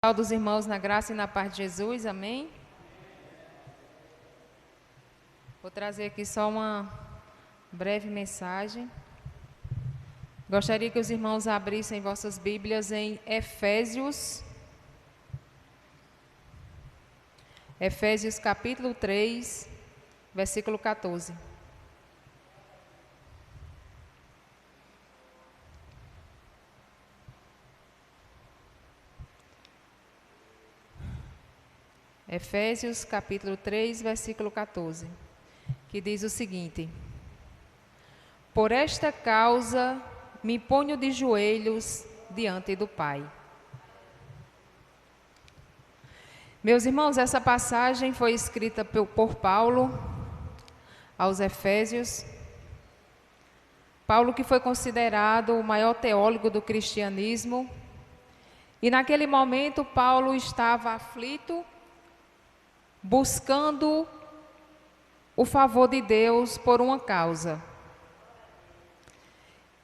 Saúde dos irmãos na graça e na paz de Jesus, amém? Vou trazer aqui só uma breve mensagem. Gostaria que os irmãos abrissem vossas Bíblias em Efésios capítulo 3, versículo 14. Efésios capítulo 3, versículo 14, que diz o seguinte: Por esta causa me ponho de joelhos diante do Pai. Meus irmãos, essa passagem foi escrita por Paulo aos Efésios. Paulo, que foi considerado o maior teólogo do cristianismo, e naquele momento Paulo estava aflito, buscando o favor de Deus por uma causa.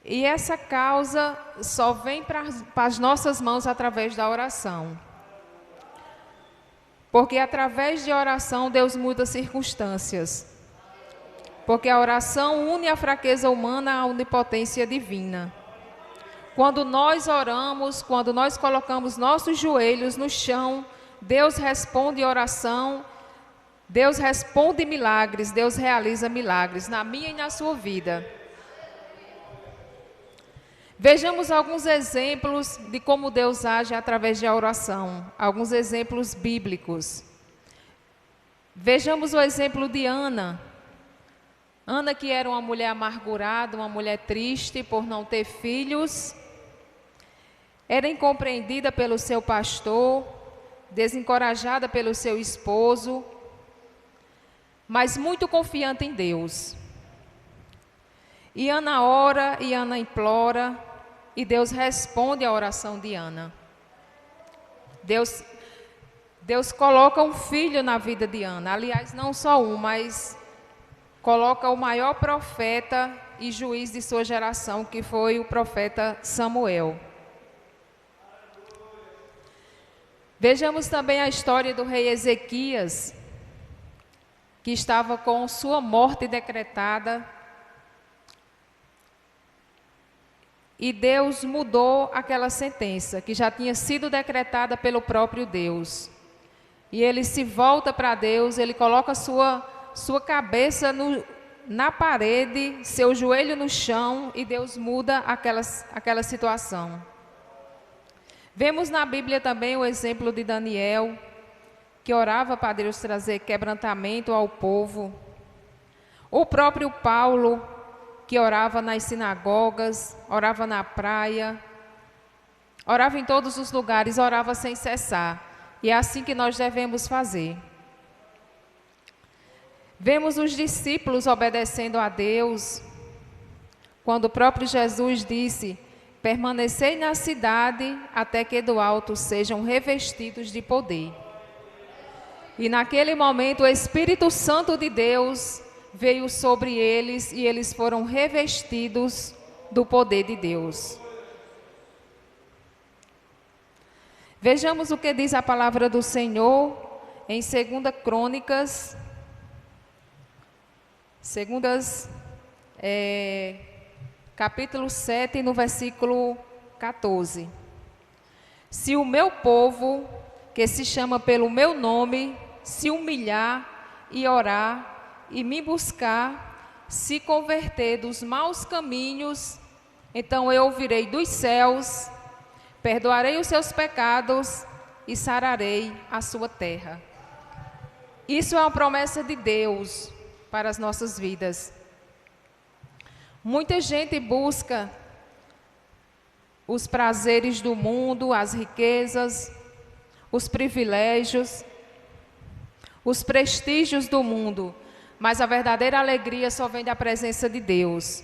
E essa causa só vem para as nossas mãos através da oração. Porque através de oração Deus muda circunstâncias. Porque a oração une a fraqueza humana à onipotência divina. Quando nós oramos, quando nós colocamos nossos joelhos no chão, Deus responde oração, Deus responde milagres, Deus realiza milagres na minha e na sua vida. Vejamos alguns exemplos de como Deus age através da oração, alguns exemplos bíblicos. Vejamos o exemplo de Ana. Ana, que era uma mulher amargurada, uma mulher triste por não ter filhos, era incompreendida pelo seu pastor, desencorajada pelo seu esposo, mas muito confiante em Deus. E Ana ora e Ana implora, e Deus responde à oração de Ana. Deus coloca um filho na vida de Ana, aliás, não só um, mas coloca o maior profeta e juiz de sua geração, que foi o profeta Samuel. Vejamos também a história do rei Ezequias, que estava com sua morte decretada, e Deus mudou aquela sentença que já tinha sido decretada pelo próprio Deus. E ele se volta para Deus, ele coloca sua cabeça na parede, seu joelho no chão, e Deus muda aquela situação. Vemos na Bíblia também o exemplo de Daniel, que orava para Deus trazer quebrantamento ao povo. O próprio Paulo, que orava nas sinagogas, orava na praia, orava em todos os lugares, orava sem cessar. E é assim que nós devemos fazer. Vemos os discípulos obedecendo a Deus, quando o próprio Jesus disse: permanecei na cidade até que do alto sejam revestidos de poder. E naquele momento o Espírito Santo de Deus veio sobre eles e eles foram revestidos do poder de Deus. Vejamos o que diz a palavra do Senhor em 2 Crônicas, capítulo 7, no versículo 14. Se o meu povo, que se chama pelo meu nome, se humilhar e orar e me buscar, se converter dos maus caminhos, então eu ouvirei dos céus, perdoarei os seus pecados e sararei a sua terra. Isso é uma promessa de Deus para as nossas vidas. Muita gente busca os prazeres do mundo, as riquezas, os privilégios, os prestígios do mundo, mas a verdadeira alegria só vem da presença de Deus.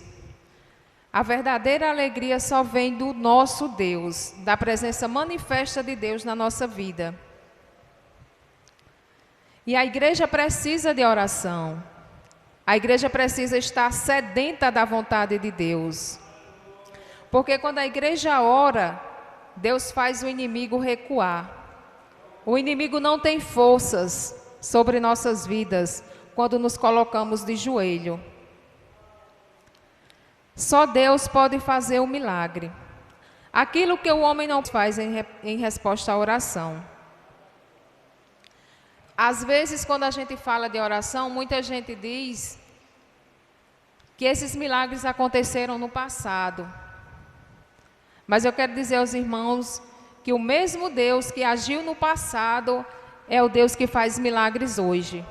A verdadeira alegria só vem do nosso Deus, da presença manifesta de Deus na nossa vida. E a igreja precisa de oração. A igreja precisa estar sedenta da vontade de Deus. Porque quando a igreja ora, Deus faz o inimigo recuar. O inimigo não tem forças sobre nossas vidas quando nos colocamos de joelho. Só Deus pode fazer o milagre. Aquilo que o homem não faz em resposta à oração. Às vezes, quando a gente fala de oração, muita gente diz que esses milagres aconteceram no passado. Mas eu quero dizer aos irmãos que o mesmo Deus que agiu no passado é o Deus que faz milagres hoje.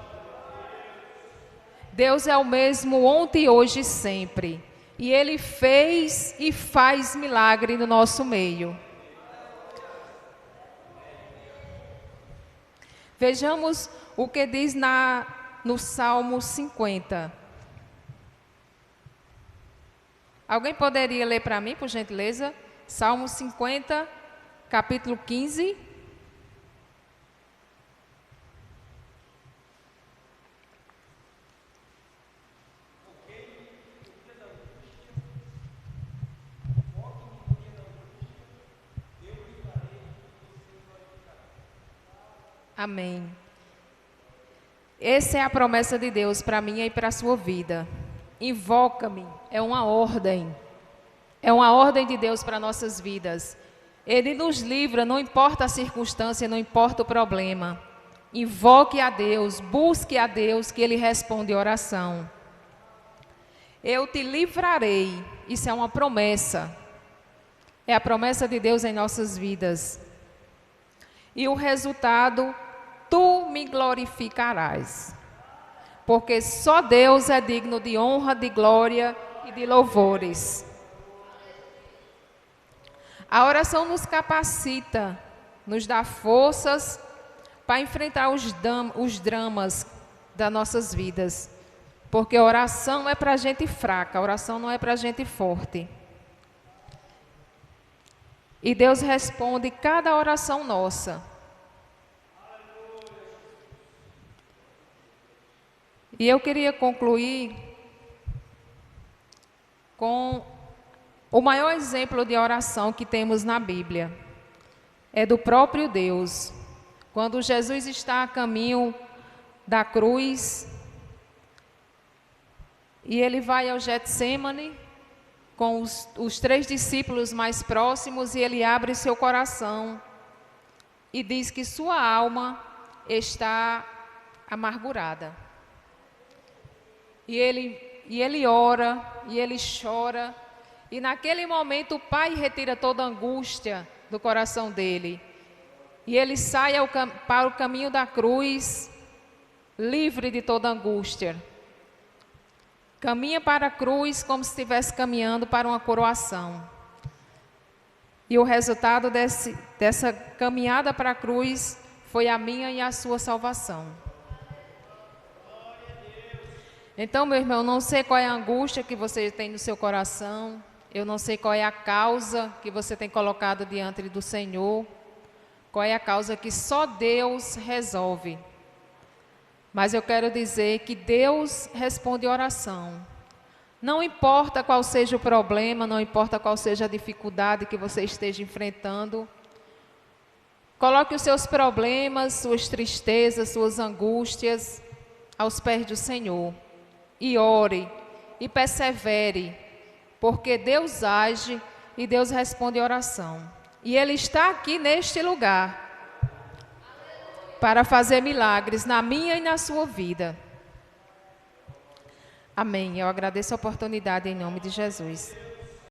Deus é o mesmo ontem, hoje e sempre. E Ele fez e faz milagre no nosso meio. Vejamos o que diz no Salmo 50. Alguém poderia ler para mim, por gentileza? Salmo 50, capítulo 15. Amém. Essa é a promessa de Deus para mim e para a sua vida. Invoca-me, é uma ordem. É uma ordem de Deus para nossas vidas. Ele nos livra, não importa a circunstância, não importa o problema. Invoque a Deus, busque a Deus, que Ele responde oração. Eu te livrarei, isso é uma promessa. É a promessa de Deus em nossas vidas. E o resultado, tu me glorificarás. Porque só Deus é digno de honra, de glória e de louvores. A oração nos capacita, nos dá forças para enfrentar os dramas das nossas vidas. Porque a oração é para gente fraca, a oração não é para gente forte. E Deus responde cada oração nossa. E eu queria concluir com o maior exemplo de oração que temos na Bíblia. É do próprio Deus. Quando Jesus está a caminho da cruz, e ele vai ao Getsêmani com os 3 discípulos mais próximos, e ele abre seu coração e diz que sua alma está amargurada. E ele ora, e ele chora, e naquele momento o Pai retira toda a angústia do coração dele. E ele sai para o caminho da cruz, livre de toda angústia. Caminha para a cruz como se estivesse caminhando para uma coroação. E o resultado dessa caminhada para a cruz foi a minha e a sua salvação. Então, meu irmão, não sei qual é a angústia que você tem no seu coração. Eu não sei qual é a causa que você tem colocado diante do Senhor. Qual é a causa que só Deus resolve. Mas eu quero dizer que Deus responde oração. Não importa qual seja o problema, não importa qual seja a dificuldade que você esteja enfrentando. Coloque os seus problemas, suas tristezas, suas angústias aos pés do Senhor. E ore, e persevere, porque Deus age e Deus responde oração. E Ele está aqui neste lugar para fazer milagres na minha e na sua vida. Amém. Eu agradeço a oportunidade em nome de Jesus.